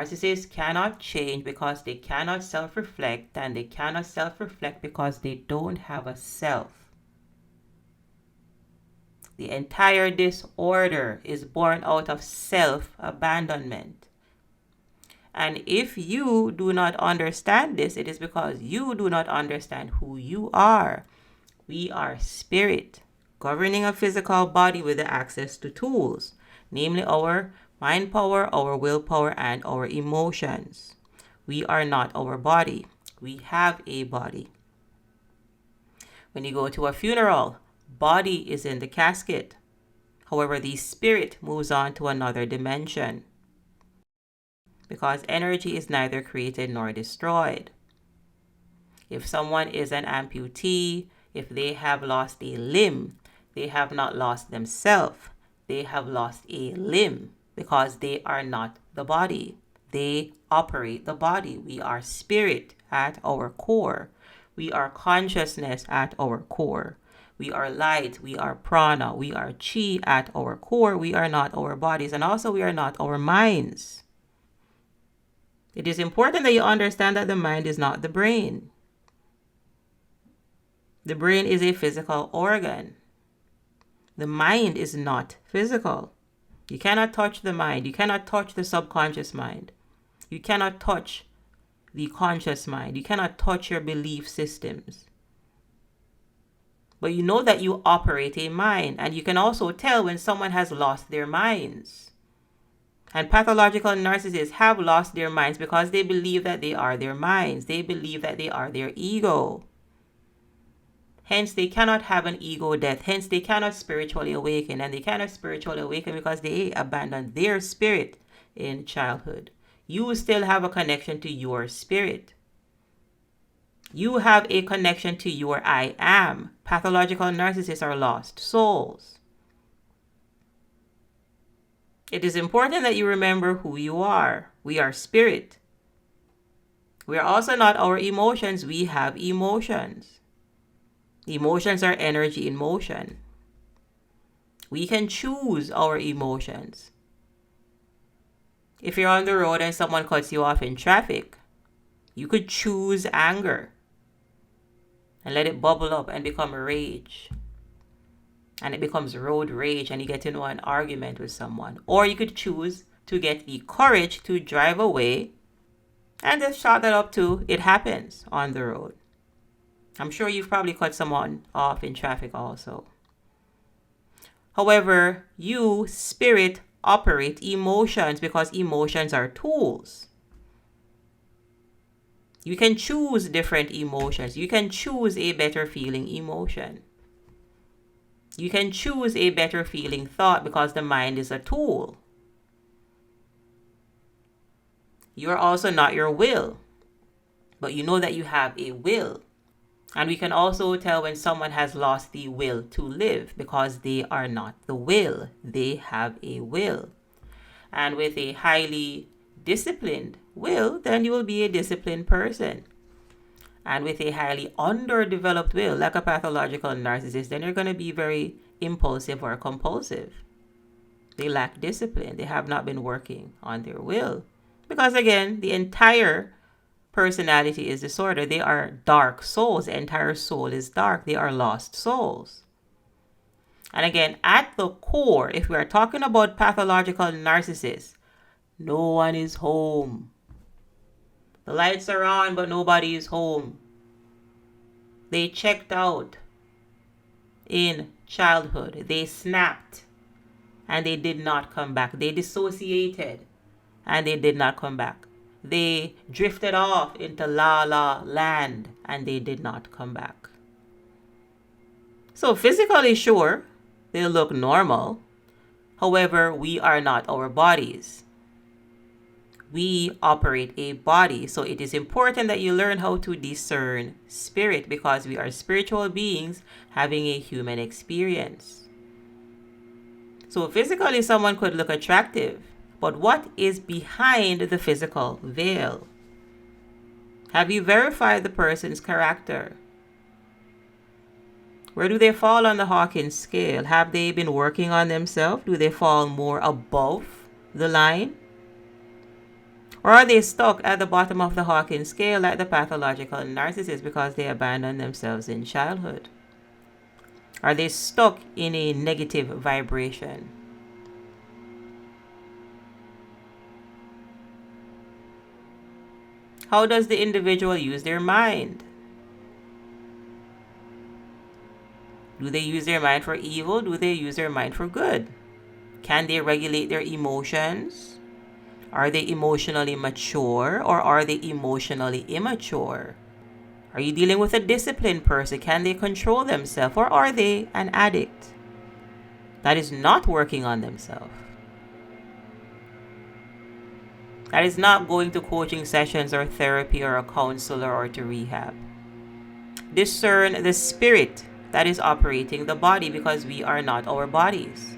Narcissists cannot change because they cannot self-reflect, and they cannot self-reflect because they don't have a self. The entire disorder is born out of self-abandonment. And if you do not understand this, it is because you do not understand who you are. We are spirit, governing a physical body with the access to tools, namely our mind power, our willpower, and our emotions. We are not our body. We have a body. When you go to a funeral, body is in the casket. However, the spirit moves on to another dimension, because energy is neither created nor destroyed. If someone is an amputee, if they have lost a limb, they have not lost themselves. They have lost a limb because they are not the body. They operate the body. We are spirit at our core. We are consciousness at our core. We are light. We are prana. We are chi at our core. We are not our bodies. And also we are not our minds. It is important that you understand that the mind is not the brain. The brain is a physical organ. The mind is not physical. You cannot touch the mind. You cannot touch the subconscious mind. You cannot touch the conscious mind. You cannot touch your belief systems. But you know that you operate a mind, and you can also tell when someone has lost their minds. And pathological narcissists have lost their minds because they believe that they are their minds. They believe that they are their ego. Hence, they cannot have an ego death. Hence, they cannot spiritually awaken. And they cannot spiritually awaken because they abandoned their spirit in childhood. You still have a connection to your spirit. You have a connection to your I am. Pathological narcissists are lost souls. It is important that you remember who you are. We are spirit. We are also not our emotions. We have emotions. Emotions are energy in motion. We can choose our emotions. If you're on the road and someone cuts you off in traffic, you could choose anger and let it bubble up and become rage. And it becomes road rage and you get into an argument with someone. Or you could choose to get the courage to drive away and just chalk that up to it happens on the road. I'm sure you've probably cut someone off in traffic also. However, you, spirit, operate emotions because emotions are tools. You can choose different emotions. You can choose a better feeling emotion. You can choose a better feeling thought because the mind is a tool. You are also not your will, but you know that you have a will. And we can also tell when someone has lost the will to live because they are not the will. They have a will. And with a highly disciplined will, then you will be a disciplined person. And with a highly underdeveloped will, like a pathological narcissist, then you're going to be very impulsive or compulsive. They lack discipline. They have not been working on their will. Because again, the entire personality is disorder. They are dark souls. The entire soul is dark. They are lost souls. And again, at the core, if we are talking about pathological narcissists, no one is home. The lights are on, but nobody is home. They checked out in childhood. They snapped and they did not come back. They dissociated and they did not come back. They drifted off into la la land and they did not come back. So physically, sure, they look normal. However, we are not our bodies. We operate a body. So it is important that you learn how to discern spirit because we are spiritual beings having a human experience. So physically, someone could look attractive. But what is behind the physical veil? Have you verified the person's character? Where do they fall on the Hawkins scale? Have they been working on themselves? Do they fall more above the line? Or are they stuck at the bottom of the Hawkins scale like the pathological narcissist because they abandoned themselves in childhood? Are they stuck in a negative vibration? How does the individual use their mind? Do they use their mind for evil? Do they use their mind for good? Can they regulate their emotions? Are they emotionally mature or are they emotionally immature? Are you dealing with a disciplined person? Can they control themselves or are they an addict that is not working on themselves? That is not going to coaching sessions or therapy or a counselor or to rehab. Discern the spirit that is operating the body because we are not our bodies.